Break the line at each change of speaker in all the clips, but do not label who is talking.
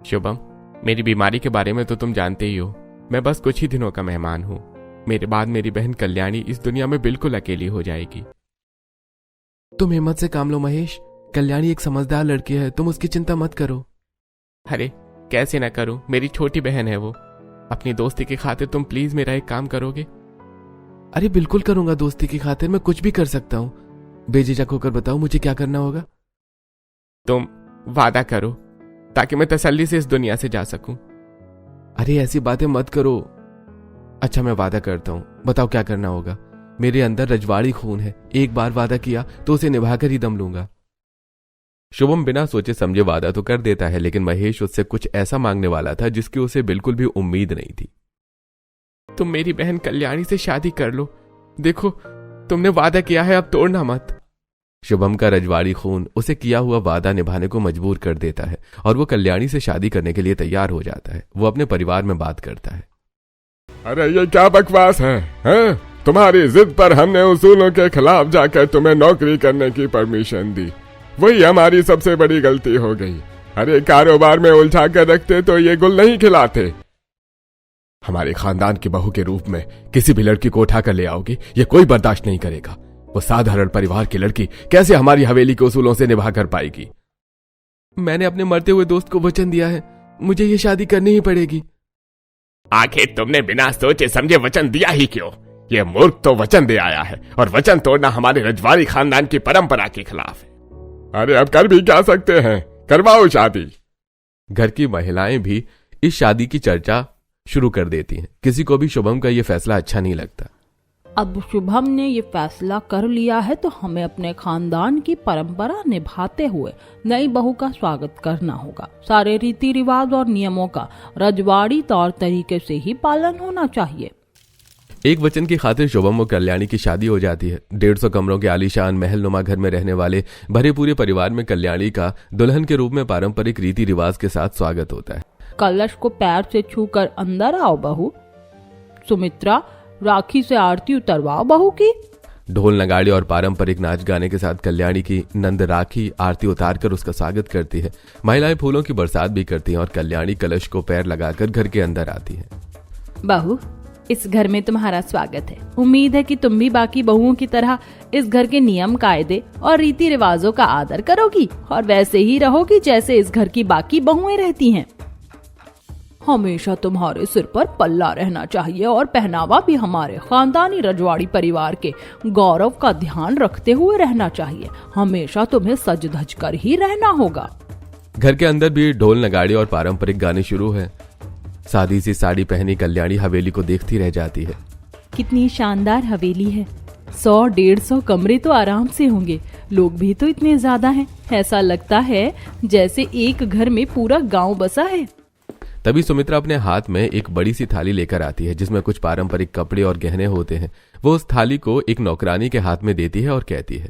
शुभम, मेरी बीमारी के बारे में तो तुम जानते ही हो। मैं बस कुछ ही दिनों का मेहमान हूं। मेरे बाद मेरी बहन कल्याणी इस दुनिया में बिल्कुल अकेली हो जाएगी।
तुम हिम्मत से काम लो महेश। कल्याणी एक समझदार लड़की है, तुम उसकी चिंता मत करो।
अरे कैसे ना करूं, मेरी छोटी बहन है वो। अपनी दोस्ती की खातिर तुम प्लीज मेरा एक काम करोगे?
अरे बिल्कुल करूंगा, दोस्ती की खातिर मैं कुछ भी कर सकता हूँ। बेझिझक होकर बताओ मुझे क्या करना होगा।
तुम वादा करो ताकि मैं तसल्ली से इस दुनिया से जा सकूं।
अरे ऐसी बातें मत करो। अच्छा मैं वादा करता हूँ, बताओ क्या करना होगा। मेरे अंदर रजवाड़ी खून है, एक बार वादा किया तो उसे निभाकर ही दम लूंगा।
शुभम बिना सोचे समझे वादा तो कर देता है, लेकिन महेश उससे कुछ ऐसा मांगने वाला था जिसकी उसे बिल्कुल भी उम्मीद नहीं थी।
तुम मेरी बहन कल्याणी से शादी कर लो। देखो तुमने वादा किया है, अब तोड़ना मत।
शुभम का रजवाड़ी खून उसे किया हुआ वादा निभाने को मजबूर कर देता है और वो कल्याणी से शादी करने के लिए तैयार हो जाता है। वो अपने परिवार में बात करता है।
अरे ये क्या बकवास है, हैं? तुम्हारी जिद पर हमने उसूलों के खिलाफ जाकर तुम्हें नौकरी करने की परमिशन दी, वही हमारी सबसे बड़ी गलती हो गई। अरे कारोबार में उलझा कर रखते तो ये गुल नहीं खिलाते। हमारे खानदान की बहू के रूप में किसी भी लड़की को उठा कर ले आओगी, ये कोई बर्दाश्त नहीं करेगा। वो साधारण परिवार की लड़की कैसे हमारी हवेली के उसूलों से निभा कर पाएगी?
मैंने अपने मरते हुए दोस्त को वचन दिया है, मुझे ये शादी करनी ही पड़ेगी।
आखिर तुमने बिना सोचे समझे वचन दिया ही क्यों? ये मूर्ख तो वचन दे आया है और वचन तोड़ना हमारे रजवाड़ी खानदान की परंपरा के खिलाफ है। अरे अब कर भी क्या सकते हैं, करवाओ शादी।
घर की महिलाएं भी इस शादी की चर्चा शुरू कर देती हैं। किसी को भी शुभम का यह फैसला अच्छा नहीं लगता।
अब शुभम ने ये फैसला कर लिया है तो हमें अपने खानदान की परंपरा निभाते हुए नई बहू का स्वागत करना होगा। सारे रीति रिवाज और नियमों का रजवाड़ी तौर तरीके से ही पालन होना चाहिए।
एक वचन की खातिर शुभम और कल्याणी की शादी हो जाती है। 150 कमरों के आलीशान महलनुमा घर में रहने वाले भरे पूरे परिवार में कल्याणी का दुल्हन के रूप में पारंपरिक रीति रिवाज के साथ स्वागत होता है।
कलश को पैर से छूकर अंदर आओ बहू। सुमित्रा, राखी से आरती उतरवाओ बहू की।
ढोल नगाड़े और पारंपरिक नाच गाने के साथ कल्याणी की नंद राखी आरती उतारकर उसका स्वागत करती है। महिलाएं फूलों की बरसात भी करती हैं और कल्याणी कलश को पैर लगाकर घर के अंदर आती है।
बहू, इस घर में तुम्हारा स्वागत है। उम्मीद है कि तुम भी बाकी बहुओं की तरह इस घर के नियम कायदे और रीति रिवाजों का आदर करोगी और वैसे ही रहोगी जैसे इस घर की बाकी बहुएं रहती हैं। हमेशा तुम्हारे सिर पर पल्ला रहना चाहिए और पहनावा भी हमारे खानदानी रजवाड़ी परिवार के गौरव का ध्यान रखते हुए रहना चाहिए। हमेशा तुम्हें सज धज कर ही रहना होगा।
घर के अंदर भी ढोल नगाड़े और पारंपरिक गाने शुरू हैं। सादी सी साड़ी पहनी कल्याणी हवेली को देखती रह जाती है।
कितनी शानदार हवेली है। 100-150 कमरे तो आराम से होंगे। लोग भी तो इतने ज्यादा हैं। ऐसा लगता है जैसे एक घर में पूरा गांव बसा है।
तभी सुमित्रा अपने हाथ में एक बड़ी सी थाली लेकर आती है जिसमें कुछ पारंपरिक कपड़े और गहने होते हैं। वो उस थाली को एक नौकरानी के हाथ में देती है और कहती है,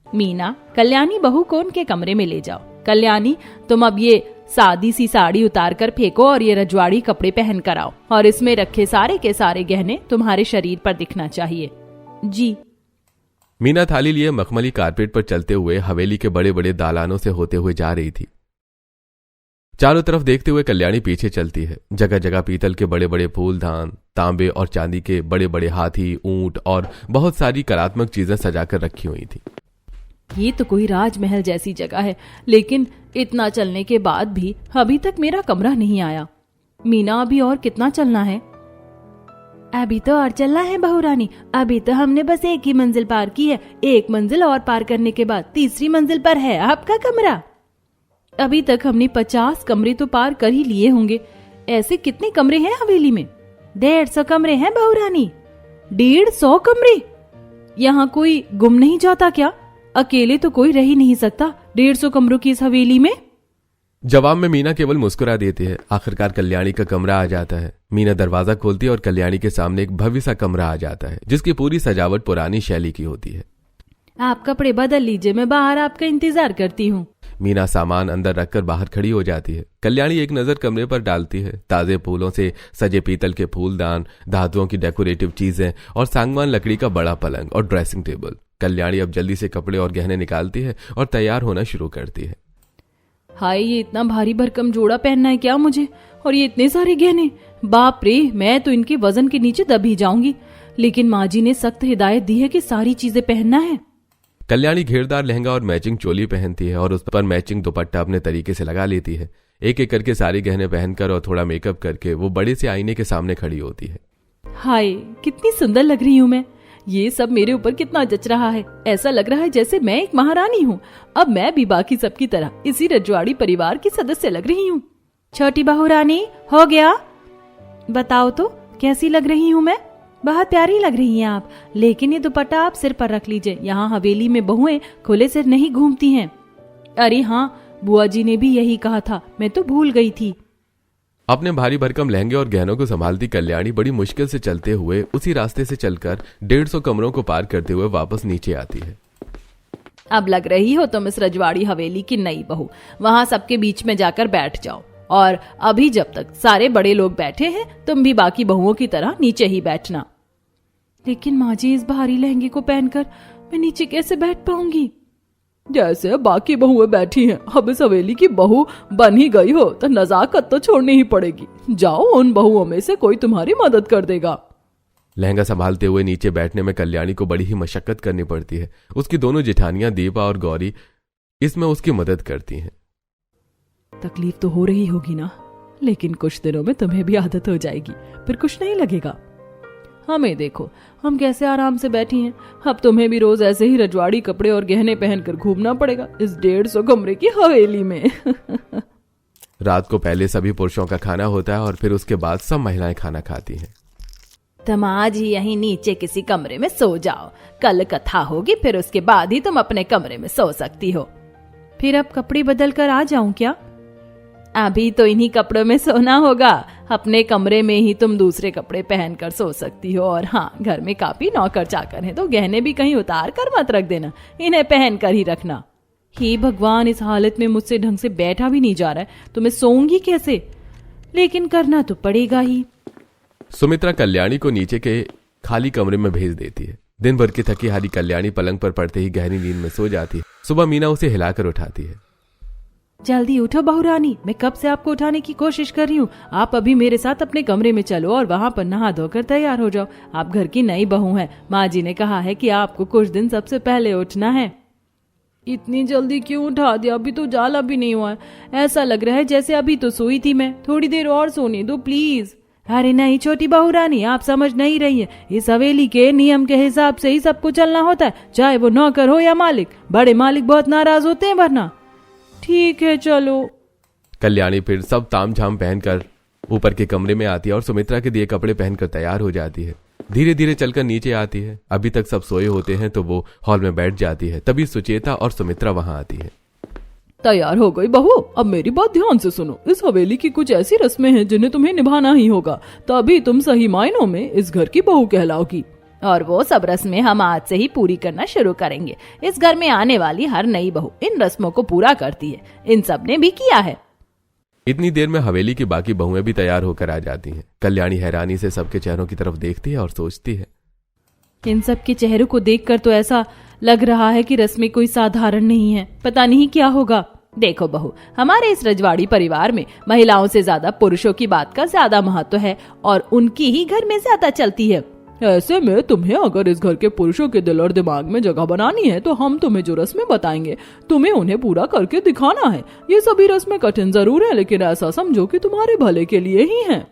मीना, कल्याणी बहू को उनके कमरे में ले जाओ। कल्याणी, तुम अब ये सादी सी साड़ी उतार कर फेंको और ये रजवाड़ी कपड़े पहन कर आओ और इसमें रखे सारे के सारे गहने तुम्हारे शरीर पर दिखना चाहिए। जी।
मीना थाली लिए मखमली कारपेट पर चलते हुए हवेली के बड़े बड़े दालानों से होते हुए जा रही थी। चारों तरफ देखते हुए कल्याणी पीछे चलती है। जगह जगह पीतल के बड़े बड़े फूलदान, तांबे और चांदी के बड़े बड़े हाथी, ऊंट और बहुत सारी कलात्मक चीजें सजाकर रखी हुई थी।
ये तो कोई राजमहल जैसी जगह है, लेकिन इतना चलने के बाद भी अभी तक मेरा कमरा नहीं आया। मीना, अभी और कितना चलना है? अभी तो और चलना है बहू रानी। अभी तो हमने बस एक ही मंजिल पार की है। एक मंजिल और पार करने के बाद तीसरी मंजिल पर है आपका कमरा। अभी तक हमने 50 कमरे तो पार कर ही लिए होंगे। ऐसे कितने कमरे हैं हवेली में? 150 कमरे हैं बहू रानी। 150 कमरे? यहाँ कोई गुम नहीं जाता क्या? अकेले तो कोई रह ही नहीं सकता 150 कमरों की इस हवेली में।
जवाब में मीना केवल मुस्कुरा देती है। आखिरकार कल्याणी का कमरा आ जाता है। मीना दरवाजा खोलती है और कल्याणी के सामने एक भव्य सा कमरा आ जाता है जिसकी पूरी सजावट पुरानी शैली की होती है।
आप कपड़े बदल लीजिए, मैं बाहर आपका इंतजार करती हूँ।
मीना सामान अंदर रखकर बाहर खड़ी हो जाती है। कल्याणी एक नजर कमरे पर डालती है। ताजे फूलों से सजे पीतल के फूलदान, धातुओं की डेकोरेटिव चीजें और सांगवान लकड़ी का बड़ा पलंग और ड्रेसिंग टेबल। कल्याणी अब जल्दी से कपड़े और गहने निकालती है और तैयार होना शुरू करती है।
हाय, ये इतना भारी भरकम जोड़ा पहनना है क्या मुझे? और ये इतने सारे गहने, बाप रे, मैं तो इनके वजन के नीचे दब ही जाऊंगी। लेकिन माँ जी ने सख्त हिदायत दी है कि सारी चीजें पहनना है।
कल्याणी घेरदार लहंगा और मैचिंग चोली पहनती है और उस पर मैचिंग दुपट्टा अपने तरीके से लगा लेती है। एक एक करके सारे गहने पहनकर और थोड़ा मेकअप करके वो बड़े से आईने के सामने खड़ी होती है।
हाय, कितनी सुंदर लग रही हूँ मैं। ये सब मेरे ऊपर कितना जच रहा है। ऐसा लग रहा है जैसे मैं एक महारानी हूँ। अब मैं भी बाकी सबकी तरह इसी रजवाड़ी परिवार की सदस्य लग रही हूँ। छोटी बहू रानी, हो गया? बताओ तो कैसी लग रही हूँ मैं? बहुत प्यारी लग रही हैं आप, लेकिन ये दुपट्टा आप सिर पर रख लीजिए। यहाँ हवेली में बहुएं खुले सिर नहीं घूमती हैं। अरे हाँ, बुआ जी ने भी यही कहा था, मैं तो भूल गई थी।
अपने भारी भरकम लहंगे और गहनों को संभालती कल्याणी बड़ी मुश्किल से चलते हुए उसी रास्ते से चलकर 150 कमरों को पार करते हुए वापस नीचे आती है।
अब लग रही हो तुम इस रजवाड़ी हवेली की नई बहू। वहां सबके बीच में जाकर बैठ जाओ, और अभी जब तक सारे बड़े लोग बैठे हैं तुम भी बाकी बहुओं की तरह नीचे ही बैठना। लेकिन माँ जी, इस भारी लहंगे को पहनकर मैं नीचे कैसे बैठ पाऊंगी? जैसे बाकी बहुएं बैठी हैं, अब इस हवेली की बहू बन ही गई हो तो नजाकत तो छोड़नी ही पड़ेगी। जाओ, उन बहुओं में से कोई तुम्हारी मदद कर देगा।
लहंगा संभालते हुए नीचे बैठने में कल्याणी को बड़ी ही मशक्कत करनी पड़ती है। उसकी दोनों जेठानियां दीपा और गौरी इसमें उसकी मदद करती हैं।
तकलीफ तो हो रही होगी ना, लेकिन कुछ दिनों में तुम्हें भी आदत हो जाएगी, फिर कुछ नहीं लगेगा। हमें देखो, हम कैसे आराम से बैठी हैं। अब तुम्हें भी रोज ऐसे ही रजवाड़ी कपड़े और गहने पहनकर घूमना पड़ेगा इस 150 कमरे की हवेली में।
रात को पहले सभी पुरुषों का खाना होता है और फिर उसके बाद सब महिलाएं खाना खाती हैं।
तुम आज ही यहीं नीचे किसी कमरे में सो जाओ। कल कथा होगी, फिर उसके बाद ही तुम अपने कमरे में सो सकती हो। फिर अब कपड़े बदल कर आ जाऊं क्या? अभी तो इन्हीं कपड़ों में सोना होगा। अपने कमरे में ही तुम दूसरे कपड़े पहनकर सो सकती हो। और हाँ, घर में काफी नौकर चाकर हैं, तो गहने भी कहीं उतार कर मत रख देना, इन्हें पहन कर ही रखना। हे भगवान, इस हालत में मुझसे ढंग से बैठा भी नहीं जा रहा है, तो मैं सोऊंगी कैसे? लेकिन करना तो पड़ेगा ही।
सुमित्रा कल्याणी को नीचे के खाली कमरे में भेज देती है। दिन भर की थकी हारी कल्याणी पलंग पर पड़ते ही गहरी नींद में सो जाती है। सुबह मीना उसे हिलाकर उठाती है।
जल्दी उठो बहू रानी, मैं कब से आपको उठाने की कोशिश कर रही हूँ। आप अभी मेरे साथ अपने कमरे में चलो और वहाँ पर नहा धोकर तैयार हो जाओ। आप घर की नई बहू हैं, माँ जी ने कहा है कि आपको कुछ दिन सबसे पहले उठना है। इतनी जल्दी क्यों उठा दिया? अभी तो जाला भी नहीं हुआ है। ऐसा लग रहा है जैसे अभी तो सोई थी मैं। थोड़ी देर और सोने दो प्लीज। अरे नहीं छोटी बहू रानी, आप समझ नहीं रही है। इस हवेली के नियम के हिसाब से ही सबको चलना होता है, चाहे वो नौकर हो या मालिक। बड़े मालिक बहुत नाराज होते हैं वरना। ठीक है चलो।
कल्याणी फिर सब तामझाम पहनकर ऊपर के कमरे में आती है और सुमित्रा के दिए कपड़े पहनकर तैयार हो जाती है। धीरे धीरे चलकर नीचे आती है। अभी तक सब सोए होते हैं तो वो हॉल में बैठ जाती है। तभी सुचेता और सुमित्रा वहां आती है।
तैयार हो गई बहू? अब मेरी बात ध्यान से सुनो। इस हवेली की कुछ ऐसी रस्में हैं जिन्हें तुम्हें निभाना ही होगा, तभी तुम सही मायनों में इस घर की बहू कहलाओगी। और वो सब रस्में हम आज से ही पूरी करना शुरू करेंगे। इस घर में आने वाली हर नई बहू इन रस्मों को पूरा करती है। इन सब ने भी किया है।
इतनी देर में हवेली की बाकी बहुएं भी तैयार होकर आ जाती हैं। कल्याणी हैरानी से सबके चेहरों की तरफ देखती है और सोचती है,
इन सब के चेहरों को देखकर तो ऐसा लग रहा है कि रस्में कोई साधारण नहीं है। पता नहीं क्या होगा। देखो बहू, हमारे इस रजवाड़ी परिवार में महिलाओं से ज्यादा पुरुषों की बात का ज्यादा महत्व है और उनकी ही घर में ज्यादा चलती है। ऐसे में तुम्हें अगर इस घर के पुरुषों के दिल और दिमाग में जगह बनानी है तो हम तुम्हें जो रस्में बताएंगे तुम्हें उन्हें पूरा करके दिखाना है। ये सभी रस्में कठिन जरूर है, लेकिन ऐसा समझो कि तुम्हारे भले के लिए ही हैं।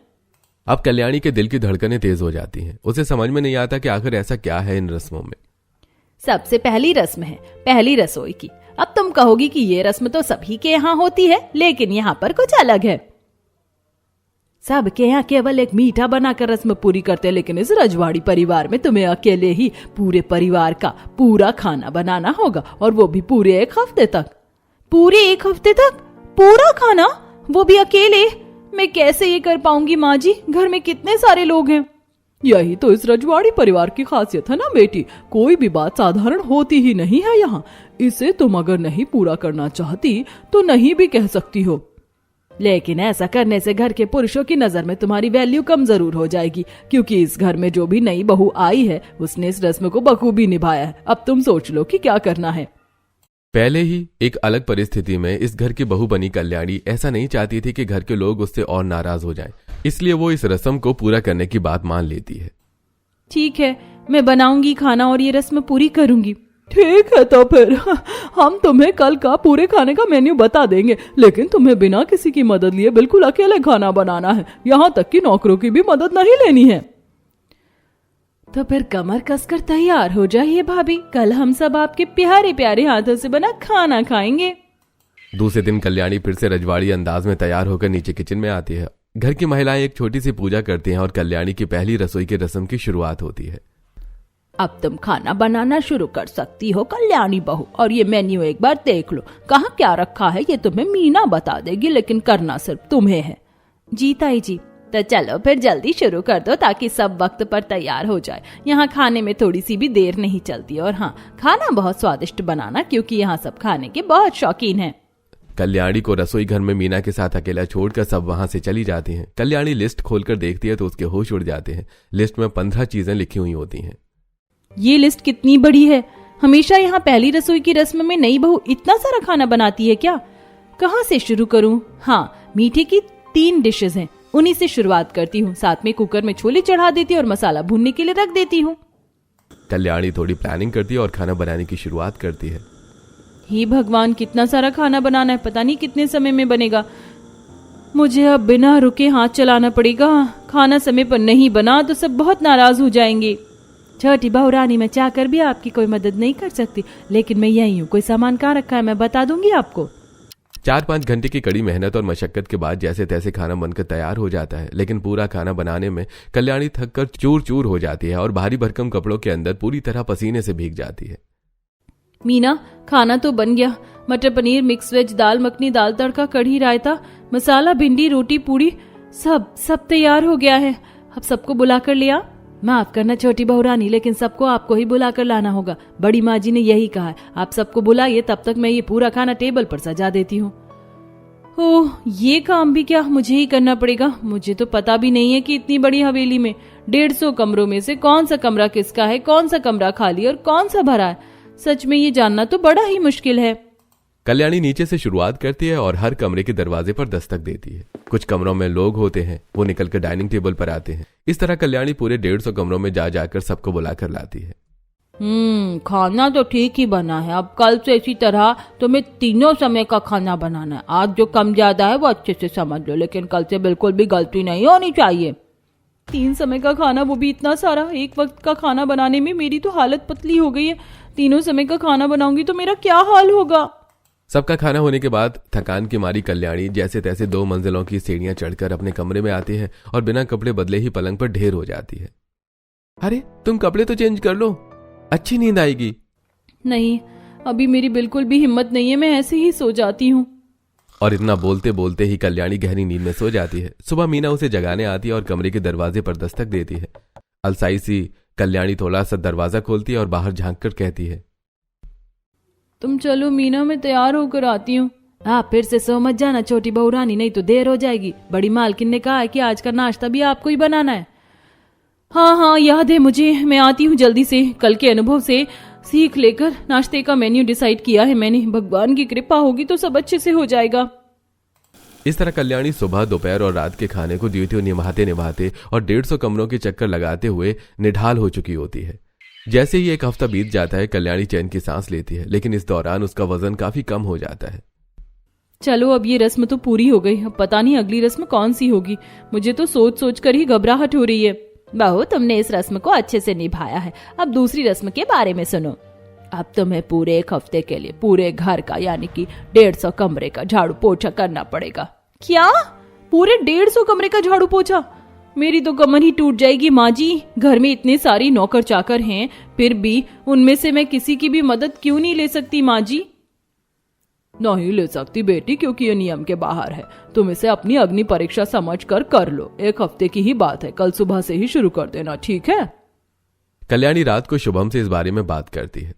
अब कल्याणी के दिल की धड़कनें तेज हो जाती हैं। उसे समझ में नहीं आता कि आखिर ऐसा क्या है इन रस्मों में।
सबसे पहली रस्म है पहली रसोई की। अब तुम कहोगी कि ये रस्म तो सभी के यहाँ होती है, लेकिन यहाँ पर कुछ अलग है। सबके यहाँ केवल एक मीठा बनाकर रस्म पूरी करते हैं, लेकिन इस रजवाड़ी परिवार में तुम्हें अकेले ही पूरे परिवार का पूरा खाना बनाना होगा, और वो भी पूरे 1 हफ्ते तक। पूरे 1 हफ्ते तक पूरा खाना, वो भी अकेले? मैं कैसे ये कर पाऊंगी माँ जी? घर में कितने सारे लोग हैं। यही तो इस रजवाड़ी परिवार की खासियत है ना बेटी, कोई भी बात साधारण होती ही नहीं है यहाँ। इसे तुम अगर नहीं पूरा करना चाहती तो नहीं भी कह सकती हो, लेकिन ऐसा करने से घर के पुरुषों की नजर में तुम्हारी वैल्यू कम जरूर हो जाएगी, क्योंकि इस घर में जो भी नई बहू आई है उसने इस रस्म को बखूबी निभाया है। अब तुम सोच लो कि क्या करना है।
पहले ही एक अलग परिस्थिति में इस घर की बहू बनी कल्याणी ऐसा नहीं चाहती थी कि घर के लोग उससे और नाराज हो जाएं, इसलिए वो इस रस्म को पूरा करने की बात मान लेती है।
ठीक है, मैं बनाऊंगी खाना और ये रस्म पूरी करूंगी। ठीक है, तो फिर हम तुम्हें कल का पूरे खाने का मेन्यू बता देंगे, लेकिन तुम्हें बिना किसी की मदद लिए बिल्कुल अकेले खाना बनाना है, यहाँ तक कि नौकरों की भी मदद नहीं लेनी है। तो फिर कमर कसकर तैयार हो जाइए भाभी, कल हम सब आपके प्यारे प्यारे हाथों से बना खाना खाएंगे।
दूसरे दिन कल्याणी फिर से रजवाड़ी अंदाज में तैयार होकर नीचे किचन में आती है। घर की महिलाएं एक छोटी सी पूजा करती हैं और कल्याणी की पहली रसोई की रस्म की शुरुआत होती है।
अब तुम खाना बनाना शुरू कर सकती हो कल्याणी बहू, और ये मेन्यू एक बार देख लो, कहाँ क्या रखा है ये तुम्हें मीना बता देगी, लेकिन करना सिर्फ तुम्हें है। जी ताई जी, तो चलो फिर जल्दी शुरू कर दो ताकि सब वक्त पर तैयार हो जाए। यहाँ खाने में थोड़ी सी भी देर नहीं चलती, और हाँ, खाना बहुत स्वादिष्ट बनाना, क्योंकि यहाँ सब खाने के बहुत शौकीन हैं।
कल्याणी को रसोई घर में मीना के साथ अकेला छोड़कर सब वहां से चली जाती हैं। कल्याणी लिस्ट खोलकर देखती है तो उसके होश उड़ जाते हैं। लिस्ट में 15 चीजें लिखी हुई होती हैं।
ये लिस्ट कितनी बड़ी है। हमेशा यहाँ पहली रसोई की रस्म में नई बहू इतना सारा खाना बनाती है क्या? कहाँ से शुरू करूँ? हाँ, मीठे की 3 डिशेज हैं, उन्हीं से शुरुआत करती हूँ। साथ में कुकर में छोले चढ़ा देती और मसाला भूनने के लिए रख देती हूँ।
कल्याणी थोड़ी प्लानिंग करती है और खाना बनाने की शुरुआत करती है।
हे भगवान, कितना सारा खाना बनाना है, पता नहीं कितने समय में बनेगा। मुझे अब बिना रुके हाथ चलाना पड़ेगा। खाना समय पर नहीं बना तो सब बहुत नाराज हो जाएंगे। छोटी बहू रानी, मैं चाहकर भी आपकी कोई मदद नहीं कर सकती, लेकिन मैं यही हूँ। कोई सामान कहाँ रखा है मैं बता दूंगी आपको।
4-5 घंटे की कड़ी मेहनत और मशक्कत के बाद जैसे तैसे खाना बनकर तैयार हो जाता है, लेकिन पूरा खाना बनाने में कल्याणी थक कर चूर चूर हो जाती है और भारी भरकम कपड़ों के अंदर पूरी तरह पसीने से भीग जाती है।
मीना, खाना तो बन गया। मटर पनीर, मिक्स वेज, दाल मखनी, दाल तड़का, कढ़ी, रायता, मसाला, भिंडी, रोटी, पूड़ी, सब तैयार हो गया है। अब सबको बुला कर लिया। माफ करना छोटी बहू रानी, लेकिन सबको आपको ही बुला कर लाना होगा। बड़ी माँ जी ने यही कहा है, आप सबको बुलाइए, तब तक मैं ये पूरा खाना टेबल पर सजा देती हूँ। ओह, ये काम भी क्या मुझे ही करना पड़ेगा? मुझे तो पता भी नहीं है कि इतनी बड़ी हवेली में 150 कमरों में से कौन सा कमरा किसका है, कौन सा कमरा खाली और कौन सा भरा है। सच में ये जानना तो बड़ा ही मुश्किल है।
कल्याणी नीचे से शुरुआत करती है और हर कमरे के दरवाजे पर दस्तक देती है। कुछ कमरों में लोग होते हैं, वो निकलकर डाइनिंग टेबल पर आते हैं। इस तरह कल्याणी पूरे 150 कमरों में जा जाकर सबको बुलाकर लाती है।
खाना तो ठीक ही बना है। अब कल से इसी तरह तुम्हें तीनों समय का खाना बनाना है। आज जो कम ज्यादा है वो अच्छे से समझ लो, लेकिन कल से बिल्कुल भी गलती नहीं होनी चाहिए। 3 समय का खाना, वो भी इतना सारा। एक वक्त का खाना बनाने में मेरी तो हालत पतली हो गई है। तीनों समय का खाना बनाऊंगी तो मेरा क्या हाल होगा।
सबका खाना होने के बाद थकान की मारी कल्याणी जैसे तैसे 2 मंजिलों की सीढ़ियां चढ़कर अपने कमरे में आती है और बिना कपड़े बदले ही पलंग पर ढेर हो जाती है। अरे तुम कपड़े तो चेंज कर लो, अच्छी नींद आएगी।
नहीं, अभी मेरी बिल्कुल भी हिम्मत नहीं है, मैं ऐसे ही सो जाती हूँ।
और इतना बोलते बोलते ही कल्याणी गहरी नींद में सो जाती है। सुबह मीना उसे जगाने आती है और कमरे के दरवाजे पर दस्तक देती है। अलसाई सी कल्याणी थोड़ा सा दरवाजा खोलती है और बाहर झांक कर कहती है,
तुम चलो मीना, मैं तैयार होकर आती हूँ। आप फिर से सो मत जाना छोटी बहू रानी, नहीं तो देर हो जाएगी। बड़ी मालकिन ने कहा है कि आज का नाश्ता भी आपको ही बनाना है। हाँ, याद है मुझे, मैं आती हूँ जल्दी से। कल के अनुभव से सीख लेकर नाश्ते का मेन्यू डिसाइड किया है मैंने। भगवान की कृपा होगी तो सब अच्छे से हो जाएगा।
इस तरह कल्याणी सुबह, दोपहर और रात के खाने को ड्यूटी निभाते निभाते और 150 कमरों के चक्कर लगाते हुए निढाल हो चुकी होती है। जैसे ही एक हफ्ता बीत जाता है कल्याणी चैन की सांस लेती है, लेकिन इस दौरान उसका वजन काफी कम हो जाता है।
चलो, अब ये रस्म तो पूरी हो गई। अब पता नहीं अगली रस्म कौन सी होगी। मुझे तो सोच सोच कर ही घबराहट हो रही है। बहू, तुमने इस रस्म को अच्छे से निभाया है। अब दूसरी रस्म के बारे में सुनो। अब तुम्हें पूरे 1 हफ्ते के लिए पूरे घर का, यानी कि 150 कमरे का झाड़ू पोछा करना पड़ेगा। क्या? पूरे 150 कमरे का झाड़ू पोछा? मेरी तो कमर ही टूट जाएगी माँ जी। घर में इतने सारी नौकर चाकर हैं, फिर भी उनमें से मैं किसी की भी मदद क्यों नहीं ले सकती माँ जी? नहीं ले सकती बेटी, क्योंकि ये नियम के बाहर है। तुम इसे अपनी अग्नि परीक्षा समझ कर लो। 1 हफ्ते की ही बात है, कल सुबह से ही शुरू कर देना, ठीक है?
कल्याणी रात को शुभम से इस बारे में बात करती है।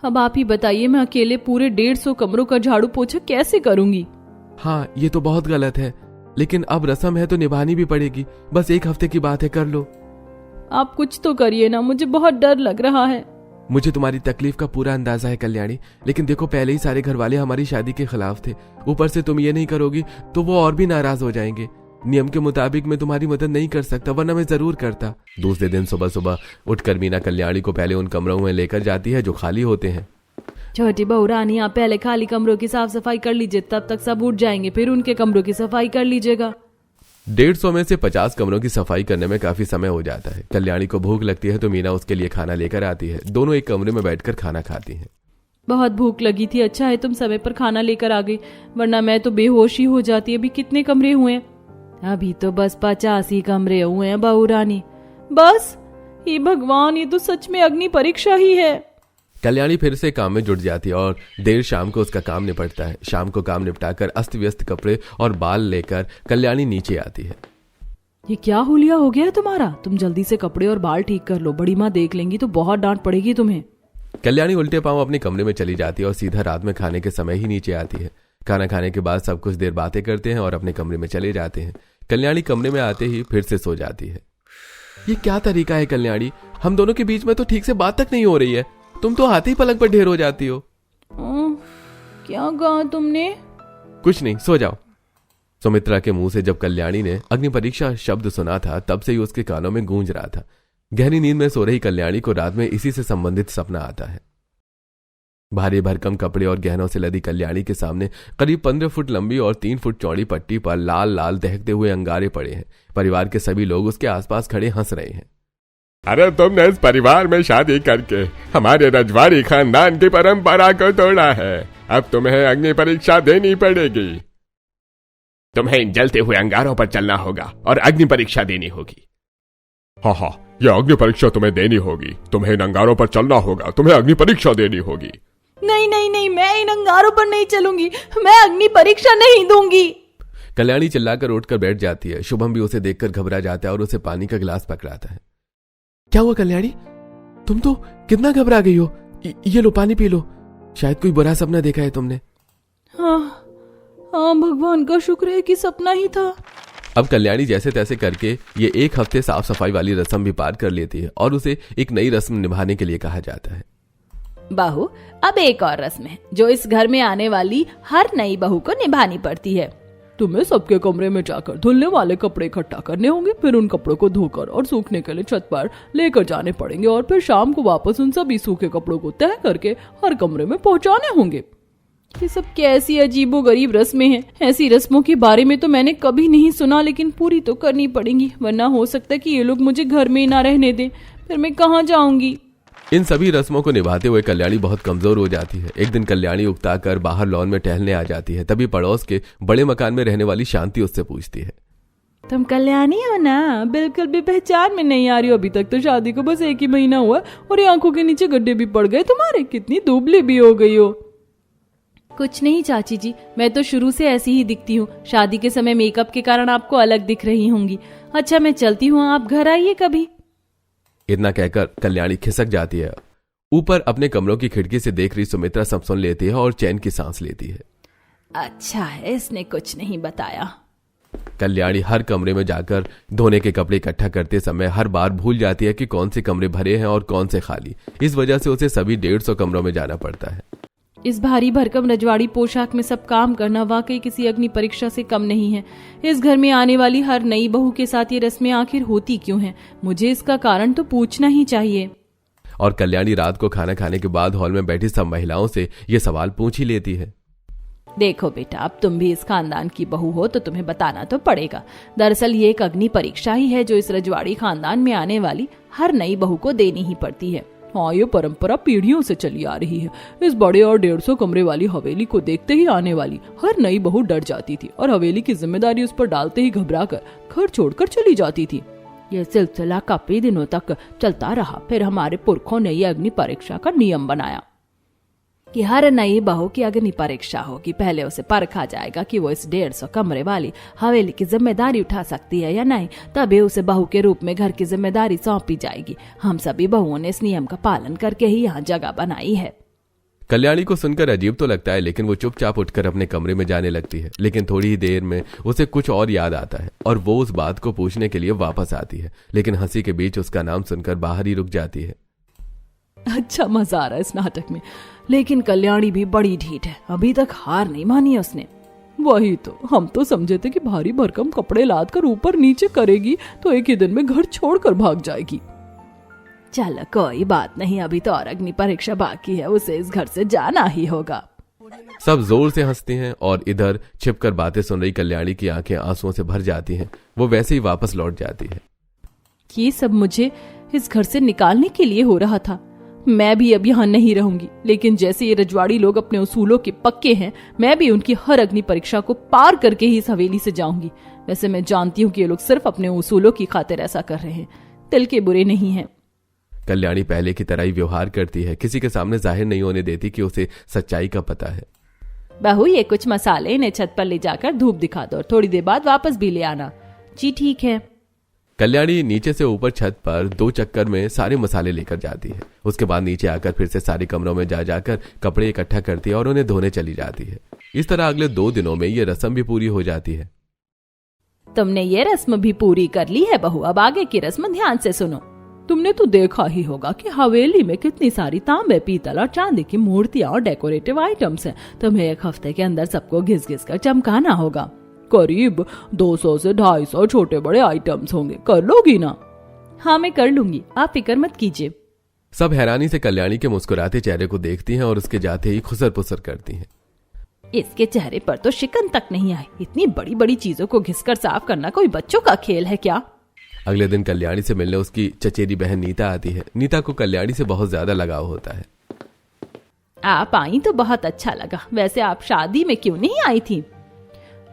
अब आप ही बताइए, मैं अकेले पूरे 150 कमरों का झाड़ू पोछा कैसे करूंगी?
हाँ, ये तो बहुत गलत है, लेकिन अब रस्म है तो निभानी भी पड़ेगी। बस 1 हफ्ते की बात है, कर लो।
आप कुछ तो करिए ना, मुझे बहुत डर लग रहा है।
मुझे तुम्हारी तकलीफ का पूरा अंदाजा है कल्याणी, लेकिन देखो पहले ही सारे घर वाले हमारी शादी के खिलाफ थे, ऊपर से तुम ये नहीं करोगी तो वो और भी नाराज हो जाएंगे। नियम के मुताबिक मैं तुम्हारी मदद नहीं कर सकता, वरना मैं जरूर करता।
दूसरे दिन सुबह सुबह उठकर मीना कल्याणी को पहले उन कमरों में लेकर जाती है जो खाली होते हैं।
छोटी बहू रानी, आप पहले खाली कमरों की साफ सफाई कर लीजिए, तब तक सब उठ जाएंगे, फिर उनके कमरों की सफाई कर लीजिएगा।
150 में से 50 कमरों की सफाई करने में काफी समय हो जाता है। कल्याणी को भूख लगती है तो मीना उसके लिए खाना लेकर आती है। दोनों एक कमरे में बैठकर खाना खाती हैं।
बहुत भूख लगी थी, अच्छा है तुम समय पर खाना लेकर आ गई, वरना मैं तो बेहोश ही हो जाती। अभी कितने कमरे हुए हैं? अभी तो बस 85 ही कमरे हुए हैं बहू रानी। बस? हे भगवान, ये तो सच में अग्नि परीक्षा ही है।
कल्याणी फिर से काम में जुट जाती है और देर शाम को उसका काम निपटता है। शाम को काम निपटाकर अस्त व्यस्त कपड़े और बाल लेकर कल्याणी नीचे आती है।
ये क्या हुलिया हो गया है तुम्हारा? तुम जल्दी से कपड़े और बाल ठीक कर लो, बड़ी माँ देख लेंगी तो बहुत डांट पड़ेगी तुम्हें।
कल्याणी उल्टे पांव अपने कमरे में चली जाती है और सीधा रात में खाने के समय ही नीचे आती है। खाना खाने के बाद सब कुछ देर बातें करते हैं और अपने कमरे में चले जाते हैं। कल्याणी कमरे में आते ही फिर से सो जाती है।
ये क्या तरीका है कल्याणी, हम दोनों के बीच में तो ठीक से बात तक नहीं हो रही है, तुम तो हाथ ही पलक पर ढेर हो जाती हो।
क्या कहा तुमने?
कुछ नहीं, सो जाओ।
सुमित्रा के मुंह से जब कल्याणी ने अग्नि परीक्षा शब्द सुना था तब से ही उसके कानों में गूंज रहा था। गहरी नींद में सो रही कल्याणी को रात में इसी से संबंधित सपना आता है। भारी भरकम कपड़े और गहनों से लदी कल्याणी के सामने करीब 15 फुट लंबी और 3 फुट चौड़ी पट्टी पर लाल लाल दहकते हुए अंगारे पड़े हैं। परिवार के सभी लोग उसके आसपास खड़े हंस रहे हैं।
अरे तुमने इस परिवार में शादी करके हमारे रजवाड़ी खानदान की परंपरा को तोड़ा है, अब तुम्हें अग्नि परीक्षा देनी पड़ेगी।
तुम्हें इन जलते हुए अंगारों पर चलना होगा और अग्नि परीक्षा देनी होगी।
हाँ, यह अग्नि परीक्षा तुम्हें देनी होगी। तुम्हें इन अंगारों पर चलना होगा, तुम्हें अग्नि परीक्षा देनी होगी।
नहीं नहीं नहीं, मैं इन अंगारों पर नहीं चलूंगी, मैं अग्नि परीक्षा नहीं दूंगी।
कल्याणी चिल्लाकर उठकर बैठ जाती है। शुभम भी उसे देखकर घबरा जाता है और उसे पानी का गिलास पकड़ाता है।
क्या हुआ कल्याणी, तुम तो कितना घबरा गई हो, ये लो पानी पी लो, शायद कोई बुरा सपना देखा है तुमने।
हाँ हाँ, भगवान का शुक्र है कि सपना ही था।
अब कल्याणी जैसे तैसे करके ये 1 हफ्ते साफ सफाई वाली रस्म भी पार कर लेती है और उसे एक नई रस्म निभाने के लिए कहा जाता है।
बहू, अब एक और रस्म है जो इस घर में आने वाली हर नई बहू को निभानी पड़ती है। तुम्हें सबके कमरे में जाकर धुलने वाले कपड़े इकट्ठा करने होंगे, फिर उन कपड़ों को धोकर और सूखने के लिए छत पर लेकर जाने पड़ेंगे और फिर शाम को वापस उन सभी सूखे कपड़ों को तह करके हर कमरे में पहुंचाने होंगे। ये सब कैसी अजीबोगरीब रस्में हैं। ऐसी रस्मों के बारे में तो मैंने कभी नहीं सुना, लेकिन पूरी तो करनी पड़ेंगी, वरना हो सकता है कि ये लोग मुझे घर में ही ना रहने दें, फिर मैं कहाँ जाऊंगी।
इन सभी रस्मों को निभाते हुए कल्याणी बहुत कमजोर हो जाती है। एक दिन कल्याणी उकताकर बाहर लॉन में टहलने आ जाती है। तभी पड़ोस के बड़े मकान में रहने वाली शांति उससे पूछती है,
तुम कल्याणी हो ना? बिल्कुल भी पहचान में नहीं आ रही हो। अभी तक तो शादी को बस 1 ही महीना हुआ और ये आंखों के नीचे गड्ढे भी पड़ गए तुम्हारे, कितनी दुबली भी हो गई हो। कुछ नहीं चाची जी, मैं तो शुरू से ऐसी ही दिखती हूँ, शादी के समय मेकअप के कारण आपको अलग दिख रही होंगी। अच्छा मैं चलती हूँ, आप घर आइए कभी।
इतना कहकर कल्याणी खिसक जाती है। ऊपर अपने कमरों की खिड़की से देख रही सुमित्रा सब सुन लेती है और चैन की सांस लेती है।
अच्छा है, इसने कुछ नहीं बताया।
कल्याणी हर कमरे में जाकर धोने के कपड़े इकट्ठा करते समय हर बार भूल जाती है कि कौन से कमरे भरे हैं और कौन से खाली। इस वजह से उसे सभी 150 कमरों में जाना पड़ता है।
इस भारी भरकम रजवाड़ी पोशाक में सब काम करना वाकई किसी अग्नि परीक्षा से कम नहीं है। इस घर में आने वाली हर नई बहू के साथ ये रस्में आखिर होती क्यों हैं? मुझे इसका कारण तो पूछना ही चाहिए।
और कल्याणी रात को खाना खाने के बाद हॉल में बैठी सब महिलाओं से ये सवाल पूछ ही लेती है।
देखो बेटा, अब तुम भी इस खानदान की बहू हो तो तुम्हें बताना तो पड़ेगा। दरअसल ये एक अग्नि परीक्षा ही है जो इस रजवाड़ी खानदान में आने वाली हर नई बहू को देनी ही पड़ती है। हाँ, ये परंपरा पीढ़ियों से चली आ रही है। इस बड़े और 150 कमरे वाली हवेली को देखते ही आने वाली हर नई बहू डर जाती थी और हवेली की जिम्मेदारी उस पर डालते ही घबराकर घर छोड़कर चली जाती थी। यह सिलसिला काफी दिनों तक चलता रहा। फिर हमारे पुरखों ने यह अग्नि परीक्षा का नियम बनाया कि हर नई बहू की अग्नि परीक्षा होगी। पहले उसे परखा जाएगा कि वो इस 150 कमरे वाली हवेली की जिम्मेदारी उठा सकती है या नहीं, तभी उसे बहू के रूप में घर की जिम्मेदारी सौंपी जाएगी। हम सभी बहुओं ने इस नियम का पालन करके ही यहाँ जगह बनाई है।
कल्याणी को सुनकर अजीब तो लगता है, लेकिन वो चुपचाप उठकर अपने कमरे में जाने लगती है। लेकिन थोड़ी ही देर में उसे कुछ और याद आता है और वो उस बात को पूछने के लिए वापस आती है, लेकिन हंसी के बीच उसका नाम सुनकर बाहर ही रुक जाती है।
अच्छा मजा आ रहा है इस नाटक में, लेकिन कल्याणी भी बड़ी ढीठ है, अभी तक हार नहीं मानी है उसने। वही तो, हम तो समझे थे कि भारी भरकम कपड़े लाद कर ऊपर नीचे करेगी तो एक ही दिन में घर छोड़कर भाग जाएगी। चल कोई बात नहीं, अभी तो और अग्नि परीक्षा बाकी है, उसे इस घर से जाना ही होगा।
सब जोर से हंसते हैं और इधर छिपकर बातें सुन रही कल्याणी की आंखें आंसुओं से भर जाती हैं। वो वैसे ही वापस लौट जाती है।
ये सब मुझे इस घर से निकालने के लिए हो रहा था। मैं भी अब यहाँ नहीं रहूंगी, लेकिन जैसे ये रजवाड़ी लोग अपने उसूलों के पक्के हैं, मैं भी उनकी हर अग्नि परीक्षा को पार करके ही इस हवेली से जाऊंगी। वैसे मैं जानती हूँ कि ये लोग सिर्फ अपने उसूलों की खातिर ऐसा कर रहे हैं, दिल के बुरे नहीं हैं।
कल्याणी पहले की तरह ही व्यवहार करती है, किसी के सामने जाहिर नहीं होने देती कि उसे सच्चाई का पता है।
बहू, ये कुछ मसाले इन्हें छत पर ले जाकर धूप दिखा दो, थोड़ी देर बाद वापस भी ले आना। जी ठीक है।
कल्याणी नीचे से ऊपर छत पर 2 चक्कर में सारे मसाले लेकर जाती है। उसके बाद नीचे आकर फिर से सारे कमरों में जा जाकर कपड़े इकट्ठा करती है और उन्हें धोने चली जाती है। इस तरह अगले 2 दिनों में ये रस्म भी पूरी हो जाती है।
तुमने ये रस्म भी पूरी कर ली है बहू, अब आगे की रस्म ध्यान से सुनो। तुमने तो देखा ही होगा कि हवेली में कितनी सारी तांबे, पीतल और चांदी की मूर्तियां और डेकोरेटिव आइटम्स हैं। तुम्हें एक हफ्ते के अंदर सबको घिस घिस कर चमकाना होगा। करीब 200 से 250 छोटे बड़े आइटम्स होंगे, कर लोगी ना? हाँ मैं कर लूंगी, आप फिक्र मत कीजिए।
सब हैरानी से कल्याणी के मुस्कुराते चेहरे को देखती हैं और उसके जाते ही खुसर पुसर करती हैं।
इसके चेहरे पर तो शिकन तक नहीं आई। इतनी बड़ी बड़ी चीजों को घिसकर साफ करना कोई बच्चों का खेल है क्या?
अगले दिन कल्याणी से मिलने उसकी चचेरी बहन नीता आती है। नीता को कल्याणी से बहुत ज्यादा लगाव होता है।
आप आई तो बहुत अच्छा लगा। वैसे आप शादी में क्यों नहीं आई थी?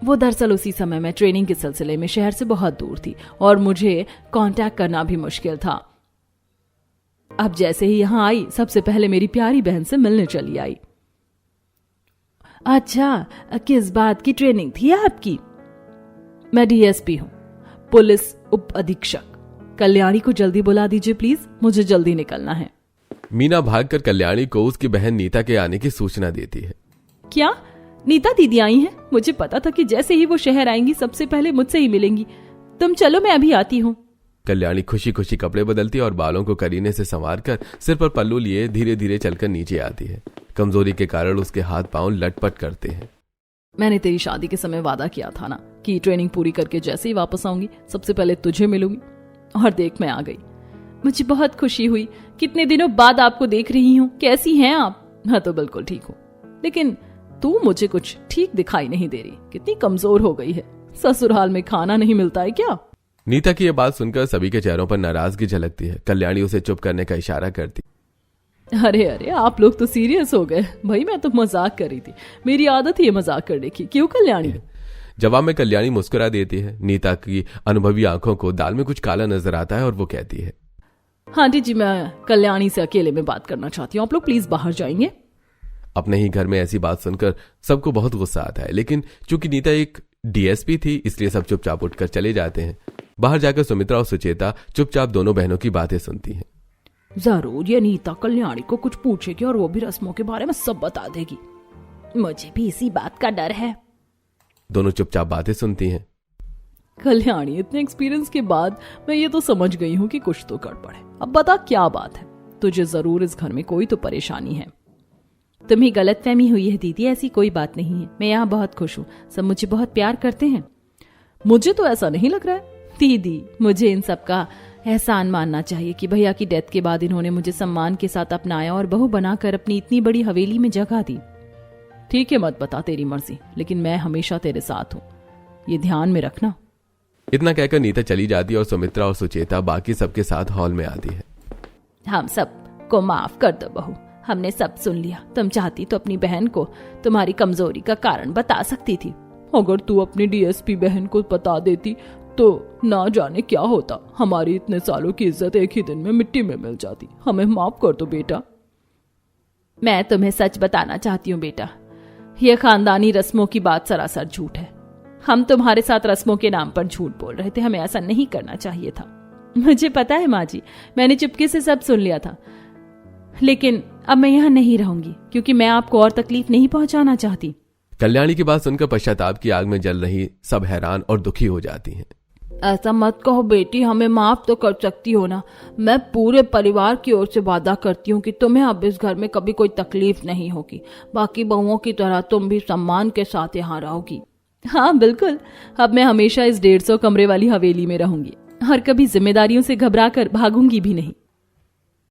वो दरअसल उसी समय मैं ट्रेनिंग के सिलसिले में शहर से बहुत दूर थी और मुझे कांटेक्ट करना भी मुश्किल था। अब जैसे ही यहाँ आई, सबसे पहले मेरी प्यारी बहन से मिलने चली आई। अच्छा, किस बात की ट्रेनिंग थी आपकी? मैं डीएसपी हूँ, पुलिस उप अधीक्षक। कल्याणी को जल्दी बुला दीजिए प्लीज, मुझे जल्दी निकलना है।
मीना भागकर कल्याणी को उसकी बहन नीता के आने की सूचना देती है।
क्या नीता दीदी आई हैं? मुझे पता था कि जैसे ही वो शहर आएंगी सबसे पहले मुझसे ही मिलेंगी। तुम चलो, मैं अभी आती हूँ।
कल्याणी खुशी खुशी कपड़े बदलती और बालों को करीने से संवार कर सिर पर पल्लू लिए धीरे धीरे चलकर नीचे आती है। कमजोरी के कारण उसके हाथ पांव लटपट करते हैं।
मैंने तेरी शादी के समय वादा किया था ना कि ट्रेनिंग पूरी करके जैसे ही वापस आऊंगी सबसे पहले तुझे मिलूंगी, और देख मैं आ गई। मुझे बहुत खुशी हुई। कितने दिनों बाद आपको देख रही हूँ। कैसी हैं आप? मैं तो बिल्कुल ठीक हूँ, लेकिन तू मुझे कुछ ठीक दिखाई नहीं दे रही। कितनी कमजोर हो गई है। ससुराल में खाना नहीं मिलता है क्या?
नीता की यह बात सुनकर सभी के चेहरों पर नाराजगी झलकती है। कल्याणी उसे चुप करने का इशारा करती।
अरे अरे, आप लोग तो सीरियस हो गए। भाई मैं तो मजाक कर रही थी, मेरी आदत ही है मजाक करने की। क्यों कल्याणी?
जवाब में कल्याणी मुस्कुरा देती है। नीता की अनुभवी आंखों को दाल में कुछ काला नजर आता है और वो कहती है,
हाँ जी, मैं कल्याणी से अकेले में बात करना चाहती हूँ। आप लोग प्लीज बाहर जाएंगे।
अपने ही घर में ऐसी बात सुनकर सबको बहुत गुस्सा आता है, लेकिन चूंकि नीता एक डीएसपी थी इसलिए सब चुपचाप उठकर चले जाते हैं। बाहर जाकर सुमित्रा और सुचेता चुपचाप दोनों बहनों की बातें सुनती हैं।
जरूर ये नीता कल्याणी को कुछ पूछेगी और वो भी रस्मों के बारे में सब बता देगी। मुझे भी इसी बात का डर है।
दोनों चुपचाप बातें सुनती हैं।
कल्याणी, इतने एक्सपीरियंस के बाद मैं ये तो समझ गई हूँ कि कुछ तो गड़बड़ है। अब बता क्या बात है? तुझे जरूर इस घर में कोई तो परेशानी है। तुम्हें गलतफहमी हुई है दीदी, ऐसी कोई बात नहीं है। मैं यहाँ बहुत खुश हूँ, सब मुझे बहुत प्यार करते हैं। मुझे तो ऐसा नहीं लग रहा है दीदी। मुझे इन सब का एहसान मानना चाहिए कि भैया की डेथ के बाद इन्होंने मुझे सम्मान के साथ अपनाया और बहू बनाकर अपनी इतनी बड़ी हवेली में जगह दी। ठीक है, मत बता, तेरी मर्जी, लेकिन मैं हमेशा तेरे साथ हूँ, ये ध्यान में रखना।
इतना कहकर नीता चली जाती है और सुमित्रा और सुचेता बाकी सबके साथ हॉल में आती है।
हम सब को माफ कर दो बहू, हमने सब सुन लिया। तुम चाहती तो अपनी बहन को तुम्हारी कमजोरी का कारण बता सकती थी। अगर तू अपनी डीएसपी बहन को बता देती तो ना जाने क्या होता। हमारी इतने सालों की इज्जत एक ही दिन में मिट्टी में मिल जाती। हमें माफ कर दो बेटा। मैं तुम्हें सच बताना चाहती हूँ बेटा, यह खानदानी रस्मों की बात सरासर झूठ है। हम तुम्हारे साथ रस्मों के नाम पर झूठ बोल रहे थे। हमें ऐसा नहीं करना चाहिए था। मुझे पता है माँ जी, मैंने चुपके से सब सुन लिया था, लेकिन अब मैं यहाँ नहीं रहूंगी क्योंकि मैं आपको और तकलीफ नहीं पहुंचाना चाहती।
कल्याणी की बात सुनकर पश्चाताप की आग में जल रही सब हैरान और दुखी हो जाती हैं।
ऐसा मत कहो बेटी, हमें माफ तो कर सकती हो ना। मैं पूरे परिवार की ओर से वादा करती हूँ कि तुम्हें अब इस घर में कभी कोई तकलीफ नहीं होगी। बाकी बहुओं की तरह तुम भी सम्मान के साथ यहाँ रहोगी। हाँ बिल्कुल, अब मैं हमेशा इस 150 कमरे वाली हवेली में रहूंगी और कभी जिम्मेदारियों से घबरा कर भागूंगी भी नहीं।